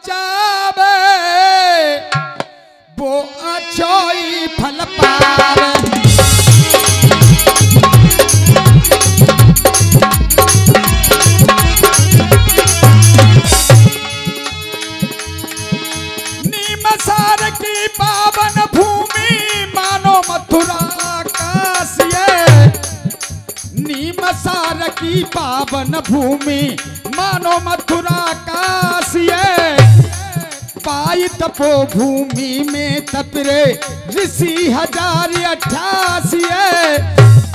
बचावे वो अच्छोई फल पावे। नीम सार की पावन भूमि मानो मथुरा काशिये। नीम सार की पावन भूमि मानो मथुरा काशिये। पाई तपो भूमि में तपरे ऋषि 1088।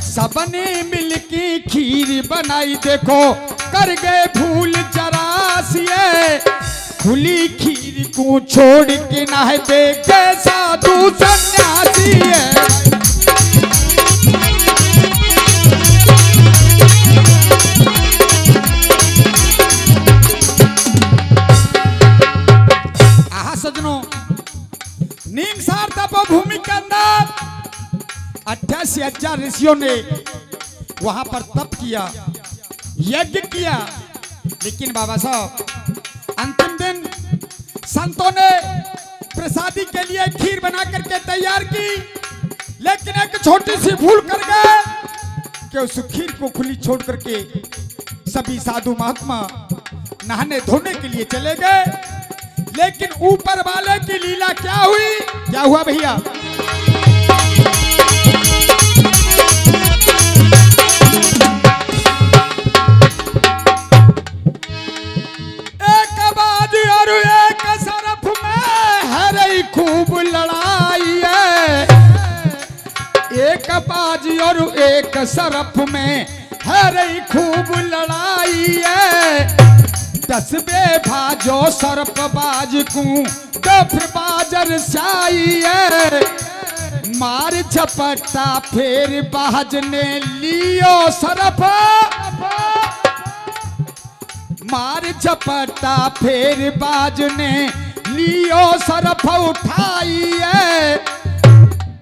सबने मिलके खीर बनाई देखो कर गए भूल 84। खुली खीर को छोड़ के नह देखे साधु सन्यासी है। सजनों, नीमसार तपोभूमि के अंदर 88,000 ऋषियों ने वहां पर तप किया, यज्ञ किया। लेकिन बाबा साहब अंतिम दिन संतों ने प्रसादी के लिए खीर बना करके तैयार की, लेकिन एक छोटी सी भूल कर गए कि उस खीर को खुली छोड़ करके सभी साधु महात्मा नहाने धोने के लिए चले गए। लेकिन ऊपर वाले की लीला क्या हुई, क्या हुआ भैया? एक बाजी और एक सरफ में है रही खूब लड़ाई है। एक बाजी और एक सरफ में है रही खूब लड़ाई है। 10 भाजो सर्प बाज को तो फिर बाजर साई है। मार झपटा फिर बाज ने लियो सर्प। मार झपटा फिर बाज ने लियो सर्प उठाई है।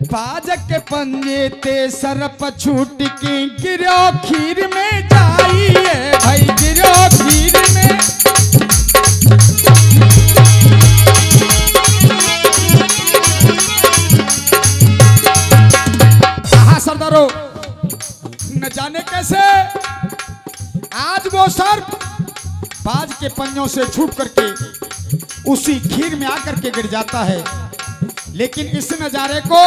बाज के पंजे ते सर्प छूट के गिरो खीर में जाई है। भाई गिरो खीर में। सरदारों, न जाने कैसे आज वो सर्प बाज के पंजों से छूट करके उसी खीर में आकर के गिर जाता है। लेकिन इस नजारे को,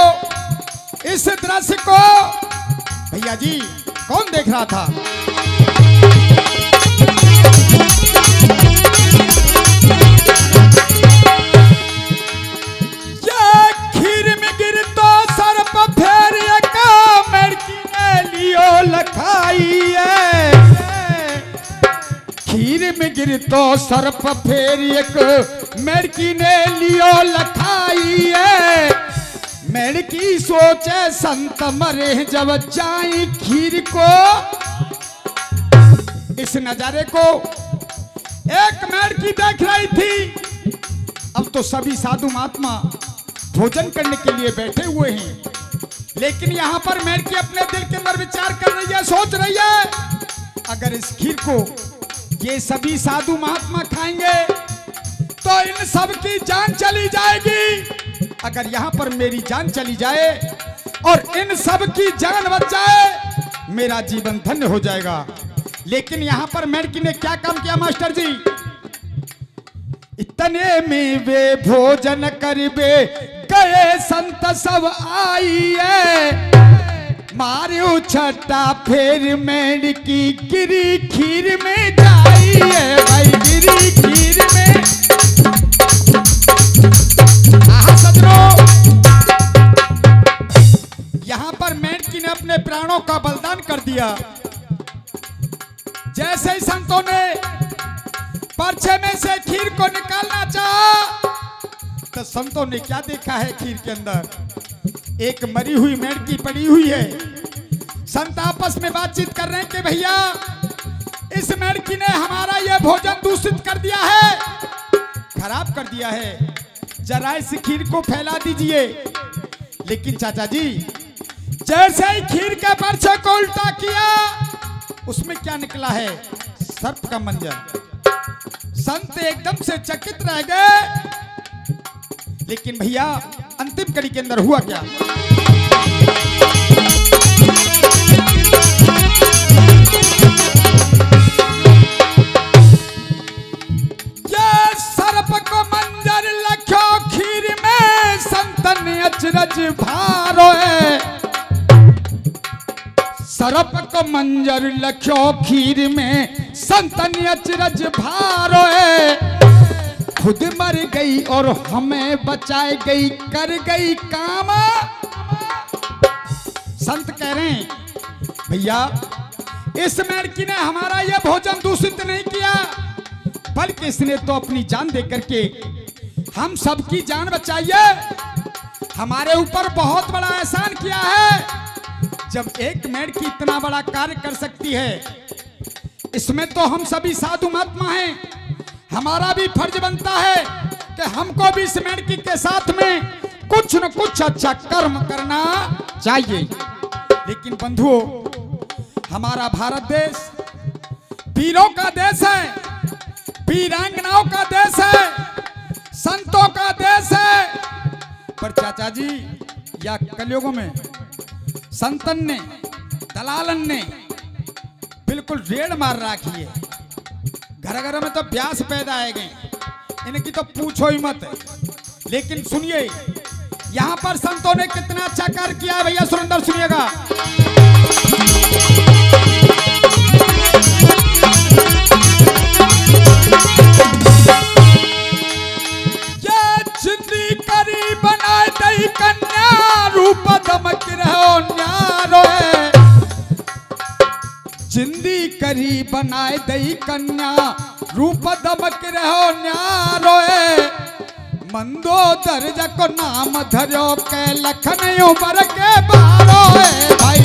इस दृश्य को भैया जी कौन देख रहा था? खीर में गिर तो सर्प फेर एक मेड़की ने लियो लखाई है। मेड़की सोचे संत मरे जब जाई खीर को। इस नजारे को एक मेड़की देख रही थी। अब तो सभी साधु महात्मा भोजन करने के लिए बैठे हुए हैं, लेकिन यहाँ पर मेड़की अपने दिल के अंदर विचार कर रही है, सोच रही है अगर इस खीर को ये सभी साधु महात्मा खाएंगे तो इन सब की जान चली जाएगी। अगर यहाँ पर मेरी जान चली जाए और इन सब की जान बच जाए मेरा जीवन धन्य हो जाएगा। लेकिन यहाँ पर मेड़की ने क्या काम किया मास्टर जी? इतने में वे भोजन करबे गए संत सब आई है। मारो छटा फिर मेड़की गिरी खीर में जाई है। भाई गिरी खीर में। सजनों, यहाँ पर मेड़की ने अपने प्राणों का बलिदान कर दिया। जैसे ही संतों ने पर्चे में से खीर को निकालना चाहा तो संतों ने क्या देखा है? खीर के अंदर एक मरी हुई मेड़की पड़ी हुई है। संत आपस में बातचीत कर रहे हैं कि भैया इस मेड़की ने हमारा यह भोजन दूषित कर दिया है, खराब कर दिया है, जरा इस खीर को फैला दीजिए। लेकिन चाचा जी जैसे ही खीर के पर्चे को उल्टा किया उसमें क्या निकला है? सर्प का मंजर। संत एकदम से चकित रह गए। लेकिन भैया अंतिम कड़ी के अंदर हुआ क्या? सर्प को मंजर लखो खीर में संतन अचरज भारो है। सर्प को मंजर लखो खीर में संतन अचरज भारो है। खुद मर गई और हमें बचाए गई, कर गई काम। संत कह रहे हैं भैया इस मेढकी ने हमारा यह भोजन दूषित नहीं किया, बल्कि इसने तो अपनी जान दे करके हम सबकी जान बचाई है। हमारे ऊपर बहुत बड़ा एहसान किया है। जब एक मेढकी इतना बड़ा कार्य कर सकती है, इसमें तो हम सभी साधु महात्मा हैं, हमारा भी फर्ज बनता है कि हमको भी इस मेढकी के साथ में कुछ न कुछ अच्छा कर्म करना चाहिए। लेकिन बंधुओं, हमारा भारत देश वीरों का देश है, वीरांगनाओं का देश है, संतों का देश है। पर चाचा जी या कलयुगों में संतन ने, दलालन ने बिल्कुल रेड़ मार रखी है। घर घर में तो ब्यास पैदा आए गए, इनकी तो पूछो ही मत। लेकिन सुनिए यहाँ पर संतों ने कितना अच्छा कार्य किया है भैया, सुरेंद्र सुनिएगा। जिंदी करी बनाए दई कन्या रूप दमक रहो न्यारो है। जिंदी करी बनाए दई कन्या रूप दमक रहो न्यारो है। मंदोदर जको नाम धरो के लखन उबर के बारो है भाई।